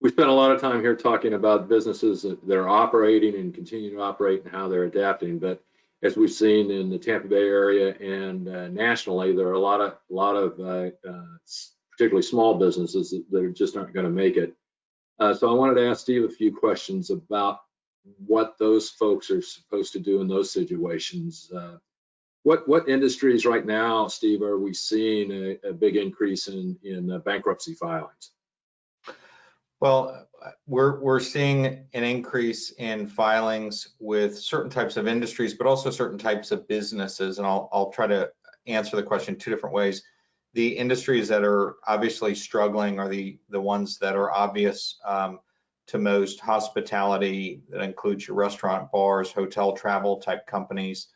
We spent a lot of time here talking about businesses that are operating and continue to operate and how they're adapting. But as we've seen in the Tampa Bay area and nationally, there are a lot of particularly small businesses that just aren't going to make it. So I wanted to ask Steve a few questions about what those folks are supposed to do in those situations. What industries right now, Steve, are we seeing a big increase in bankruptcy filings? Well, we're seeing an increase in filings with certain types of industries, but also certain types of businesses. And I'll try to answer the question two different ways. The industries that are obviously struggling are the ones that are obvious to most: hospitality, that includes your restaurant, bars, hotel, travel type companies,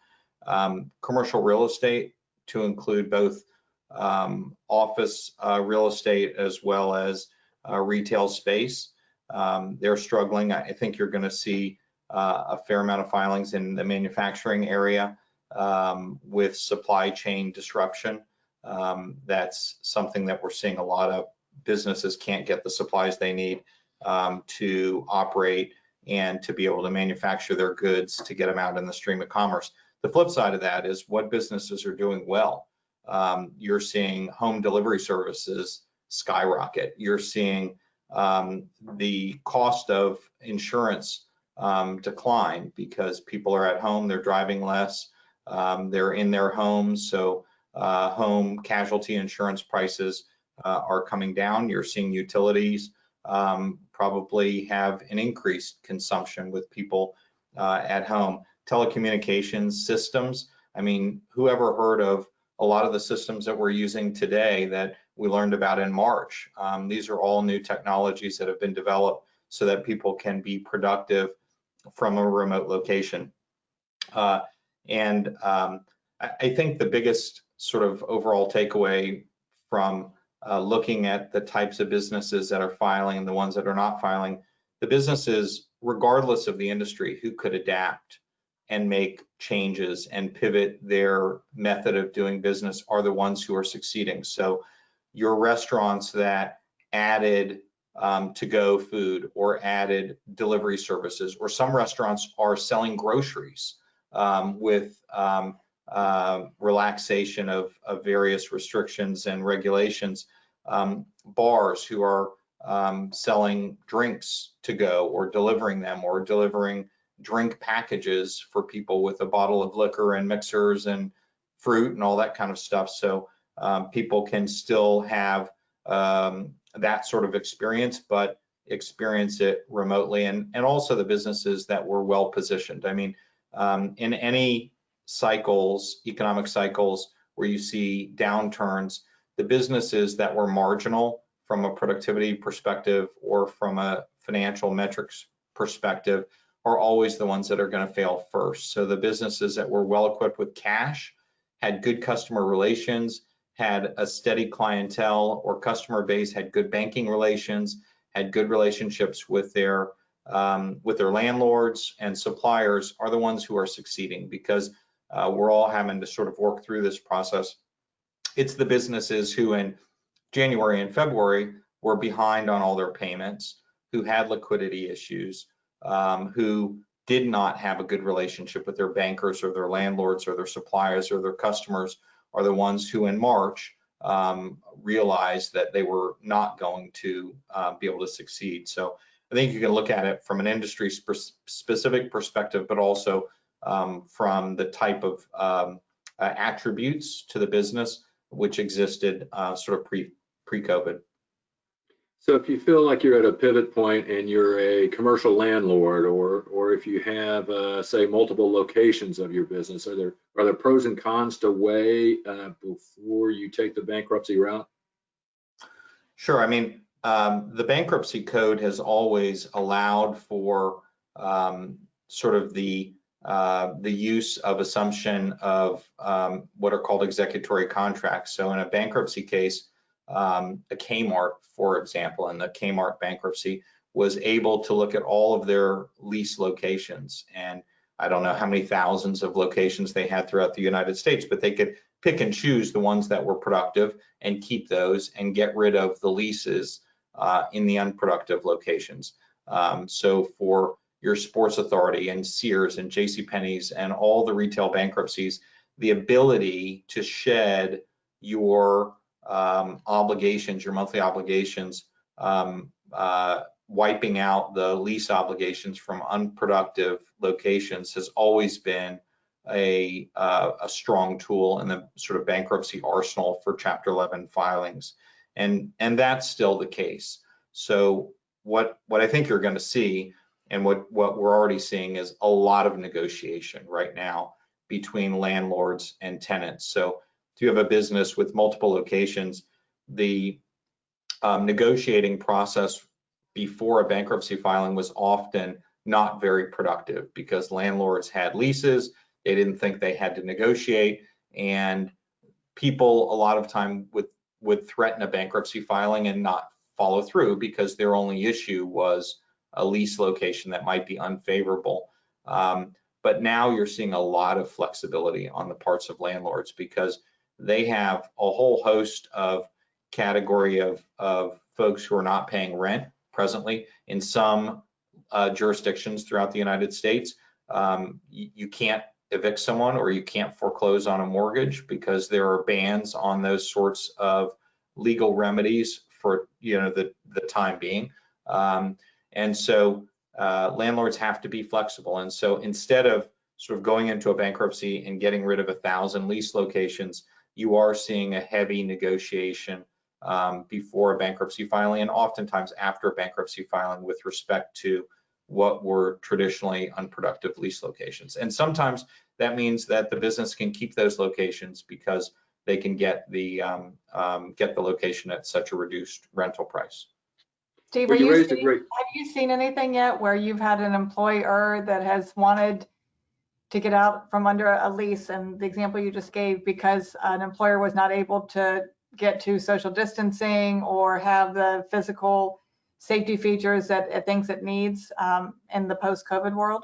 commercial real estate, to include both office real estate as well as retail space. They're struggling. I think you're going to see a fair amount of filings in the manufacturing area with supply chain disruption. That's something that we're seeing a lot of. Businesses can't get the supplies they need to operate and to be able to manufacture their goods to get them out in the stream of commerce. The flip side of that is what businesses are doing well. You're seeing home delivery services skyrocket. You're seeing the cost of insurance decline because people are at home, they're driving less, they're in their homes, so home casualty insurance prices are coming down. You're seeing utilities probably have an increased consumption with people at home. Telecommunications systems, I mean, whoever heard of a lot of the systems that we're using today that we learned about in March. These are all new technologies that have been developed so that people can be productive from a remote location. I think the biggest sort of overall takeaway from looking at the types of businesses that are filing and the ones that are not filing, the businesses, regardless of the industry, who could adapt and make changes and pivot their method of doing business are the ones who are succeeding. So your restaurants that added to-go food or added delivery services, or some restaurants are selling groceries with relaxation of various restrictions and regulations, bars who are selling drinks to go or delivering them, or delivering drink packages for people with a bottle of liquor and mixers and fruit and all that kind of stuff. So people can still have that sort of experience, but experience it remotely. And also the businesses that were well positioned. I mean, in any cycles, economic cycles where you see downturns, the businesses that were marginal from a productivity perspective or from a financial metrics perspective are always the ones that are going to fail first. So the businesses that were well equipped with cash, had good customer relations, had a steady clientele or customer base, had good banking relations, had good relationships with their landlords and suppliers, are the ones who are succeeding, because we're all having to sort of work through this process. It's the businesses who in January and February were behind on all their payments, who had liquidity issues, who did not have a good relationship with their bankers or their landlords or their suppliers or their customers, are the ones who in March realized that they were not going to be able to succeed. So I think you can look at it from an industry specific perspective, but also from the type of attributes to the business which existed sort of pre-COVID. So if you feel like you're at a pivot point and you're a commercial landlord, or if you have, say, multiple locations of your business, are there pros and cons to weigh before you take the bankruptcy route? Sure. I mean, the bankruptcy code has always allowed for sort of the use of assumption of what are called executory contracts. So in a bankruptcy case, a Kmart, for example, in the Kmart bankruptcy, was able to look at all of their lease locations. And I don't know how many thousands of locations they had throughout the United States, but they could pick and choose the ones that were productive and keep those and get rid of the leases in the unproductive locations. So for your Sports Authority and Sears and JCPenney's and all the retail bankruptcies, the ability to shed your obligations, your monthly obligations, wiping out the lease obligations from unproductive locations has always been a strong tool in the sort of bankruptcy arsenal for Chapter 11 filings, and that's still the case. So what I think you're going to see, and what we're already seeing, is a lot of negotiation right now between landlords and tenants. So if you have a business with multiple locations, the negotiating process before a bankruptcy filing was often not very productive, because landlords had leases, they didn't think they had to negotiate, and people a lot of time would threaten a bankruptcy filing and not follow through because their only issue was a lease location that might be unfavorable. But now you're seeing a lot of flexibility on the parts of landlords, because they have a whole host of category of folks who are not paying rent presently. In some jurisdictions throughout the United States, you can't evict someone or you can't foreclose on a mortgage because there are bans on those sorts of legal remedies for the time being. And so landlords have to be flexible. And so instead of sort of going into a bankruptcy and getting rid of 1,000 lease locations, you are seeing a heavy negotiation before a bankruptcy filing, and oftentimes after a bankruptcy filing, with respect to what were traditionally unproductive lease locations. And sometimes that means that the business can keep those locations because they can get the location at such a reduced rental price. Steve, Well, you raised a have great, you seen anything yet where you've had an employer that has wanted to get out from under a lease, and the example you just gave, because an employer was not able to get to social distancing or have the physical safety features that it thinks it needs in the post-COVID world?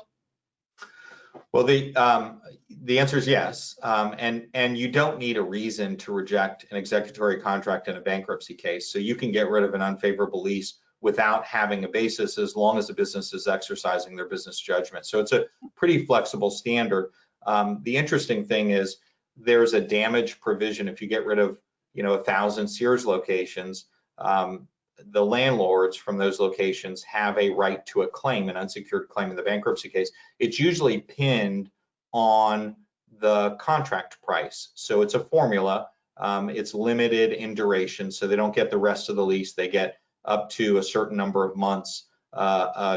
Well, the answer is yes, and you don't need a reason to reject an executory contract in a bankruptcy case. So you can get rid of an unfavorable lease without having a basis, as long as the business is exercising their business judgment. So it's a pretty flexible standard. The interesting thing is there's a damage provision. If you get rid of 1,000 Sears locations, the landlords from those locations have a right to a claim, an unsecured claim in the bankruptcy case. It's usually pinned on the contract price. So it's a formula. It's limited in duration, so they don't get the rest of the lease. They get up to a certain number of months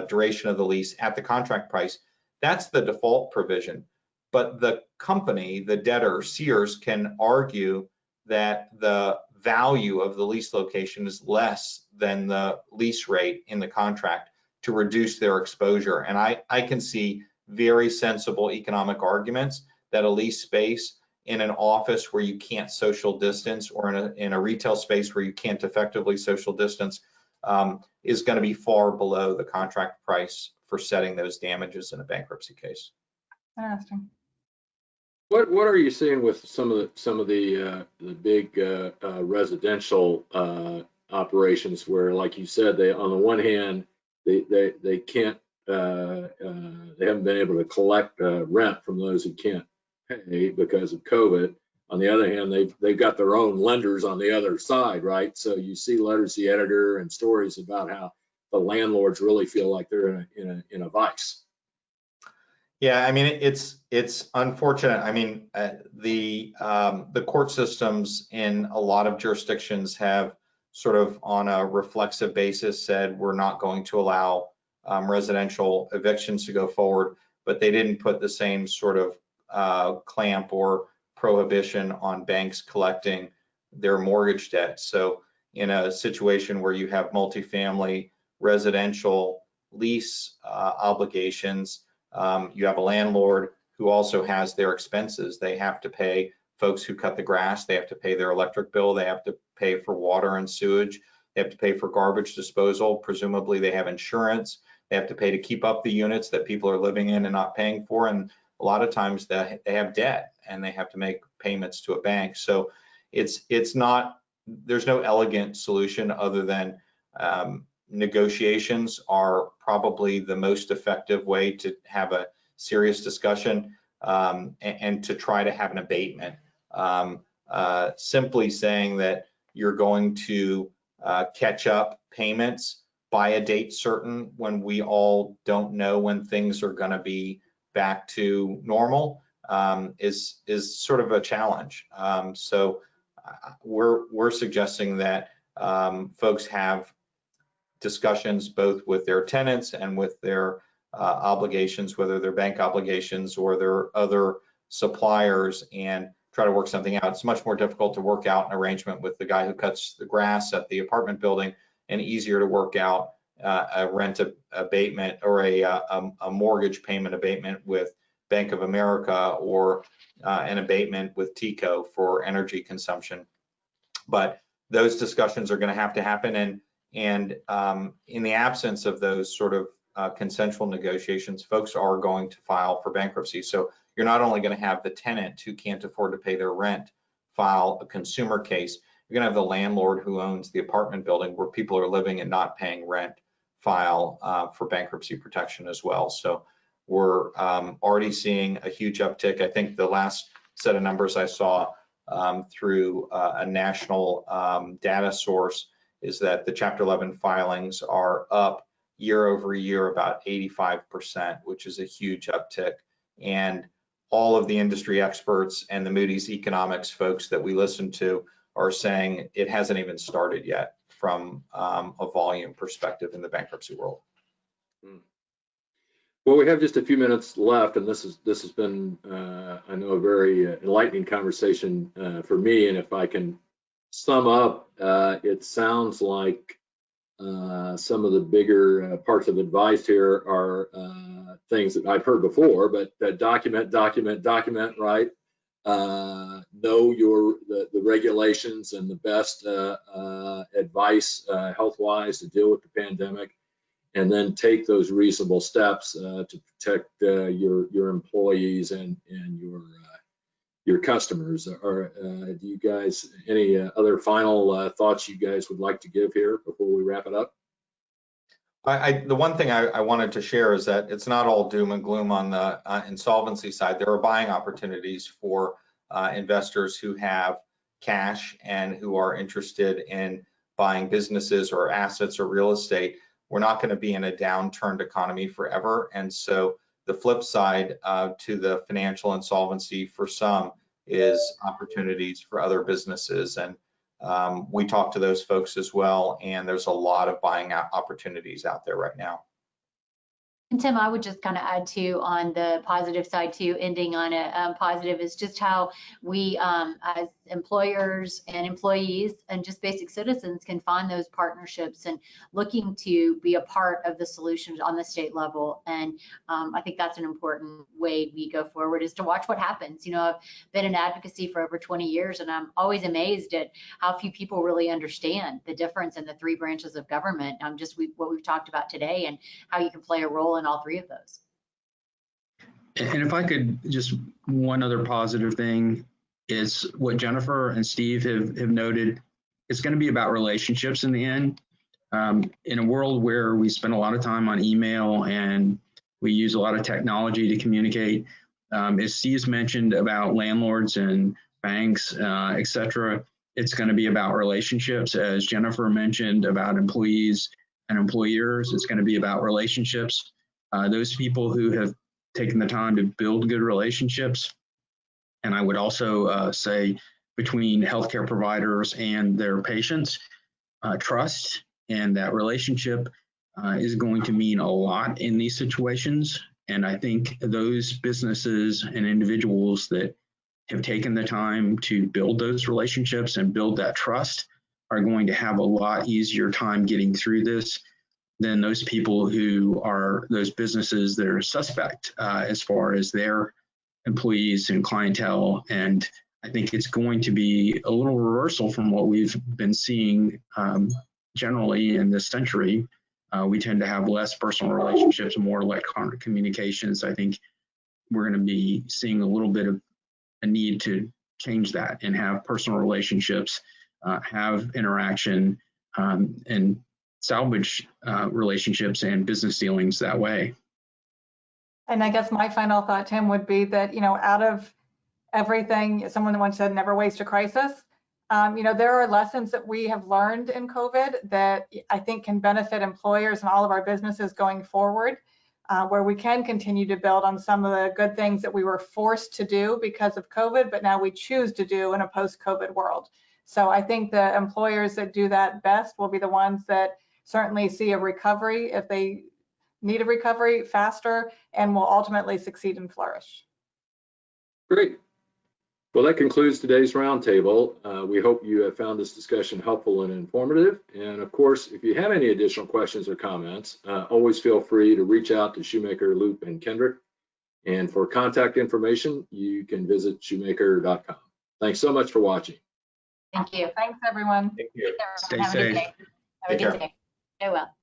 duration of the lease at the contract price. That's the default provision. But the company, the debtor, Sears, can argue that the value of the lease location is less than the lease rate in the contract to reduce their exposure. And I can see very sensible economic arguments that a lease space in an office where you can't social distance, or in a retail space where you can't effectively social distance, is going to be far below the contract price for setting those damages in a bankruptcy case. Interesting. what are you seeing with some of the big residential operations where, like you said, they, on the one hand, they can't they haven't been able to collect rent from those who can't pay because of COVID. On the other hand, they've got their own lenders on the other side, right? So you see letters to the editor and stories about how the landlords really feel like they're in a vice. Yeah, I mean, it's unfortunate. I mean, the court systems in a lot of jurisdictions have sort of on a reflexive basis said we're not going to allow residential evictions to go forward, but they didn't put the same sort of clamp or prohibition on banks collecting their mortgage debt. So in a situation where you have multifamily residential lease obligations, you have a landlord who also has their expenses. They have to pay folks who cut the grass. They have to pay their electric bill. They have to pay for water and sewage. They have to pay for garbage disposal. Presumably they have insurance. They have to pay to keep up the units that people are living in and not paying for. And a lot of times they have debt and they have to make payments to a bank. So it's not, there's no elegant solution other than negotiations are probably the most effective way to have a serious discussion and to try to have an abatement. Simply saying that you're going to catch up payments by a date certain when we all don't know when things are going to be back to normal is sort of a challenge. So we're suggesting that folks have discussions both with their tenants and with their obligations, whether they're bank obligations or their other suppliers, and try to work something out. It's much more difficult to work out an arrangement with the guy who cuts the grass at the apartment building, and easier to work out a rent abatement or a mortgage payment abatement with Bank of America, or an abatement with TECO for energy consumption. But those discussions are going to happen, and in the absence of those sort of consensual negotiations, folks are going to file for bankruptcy. So you're not only going to have the tenant who can't afford to pay their rent file a consumer case, you're going to have the landlord who owns the apartment building where people are living and not paying rent file for bankruptcy protection as well. So we're already seeing a huge uptick. I think the last set of numbers I saw through a national data source is that the Chapter 11 filings are up year over year about 85%, which is a huge uptick. And all of the industry experts and the Moody's economics folks that we listen to are saying it hasn't even started yet from a volume perspective in the bankruptcy world. Well, we have just a few minutes left, and this has been, I know, a very enlightening conversation for me. And if I can sum up, it sounds like some of the bigger parts of advice here are things that I've heard before, but document, right? Know the regulations and the best advice health-wise to deal with the pandemic, and then take those reasonable steps to protect your employees and your customers. Do you guys, any other final thoughts you guys would like to give here before we wrap it up? The one thing I wanted to share is that it's not all doom and gloom on the insolvency side. There are buying opportunities for investors who have cash and who are interested in buying businesses or assets or real estate. We're not going to be in a downturned economy forever. And so the flip side to the financial insolvency for some is opportunities for other businesses. And we talk to those folks as well. And there's a lot of buying opportunities out there right now. And Tim, I would just kind of add too on the positive side too, ending on a positive, is just how we as employers and employees and just basic citizens can find those partnerships and looking to be a part of the solutions on the state level. And I think that's an important way we go forward, is to watch what happens. You know, I've been in advocacy for over 20 years, and I'm always amazed at how few people really understand the difference in the three branches of government. Just what we've talked about today, and how you can play a role in all three of those. And if I could, just one other positive thing is what Jennifer and Steve have noted. It's going to be about relationships in the end. In a world where we spend a lot of time on email and we use a lot of technology to communicate, as Steve's mentioned about landlords and banks, et cetera, it's going to be about relationships. As Jennifer mentioned about employees and employers, it's going to be about relationships. Those people who have taken the time to build good relationships. And I would also say between healthcare providers and their patients, trust and that relationship is going to mean a lot in these situations. And I think those businesses and individuals that have taken the time to build those relationships and build that trust are going to have a lot easier time getting through this than those people who are those businesses that are suspect as far as their employees and clientele. And I think it's going to be a little reversal from what we've been seeing generally in this century. We tend to have less personal relationships, more electronic communications. I think we're going to be seeing a little bit of a need to change that and have personal relationships, have interaction, and salvage relationships and business dealings that way. And I guess my final thought, Tim, would be that, you know, out of everything, someone once said, never waste a crisis. You know, there are lessons that we have learned in COVID that I think can benefit employers and all of our businesses going forward, where we can continue to build on some of the good things that we were forced to do because of COVID, but now we choose to do in a post-COVID world. So I think the employers that do that best will be the ones that certainly see a recovery if they need a recovery faster, and will ultimately succeed and flourish. Great. Well, that concludes today's roundtable. We hope you have found this discussion helpful and informative. And of course, if you have any additional questions or comments, always feel free to reach out to Shumaker, Loop, and Kendrick. And for contact information, you can visit shumaker.com. Thanks so much for watching. Thank you. Thanks, everyone. Thank you. Stay Have a good safe. day. Have a good day. Stay well.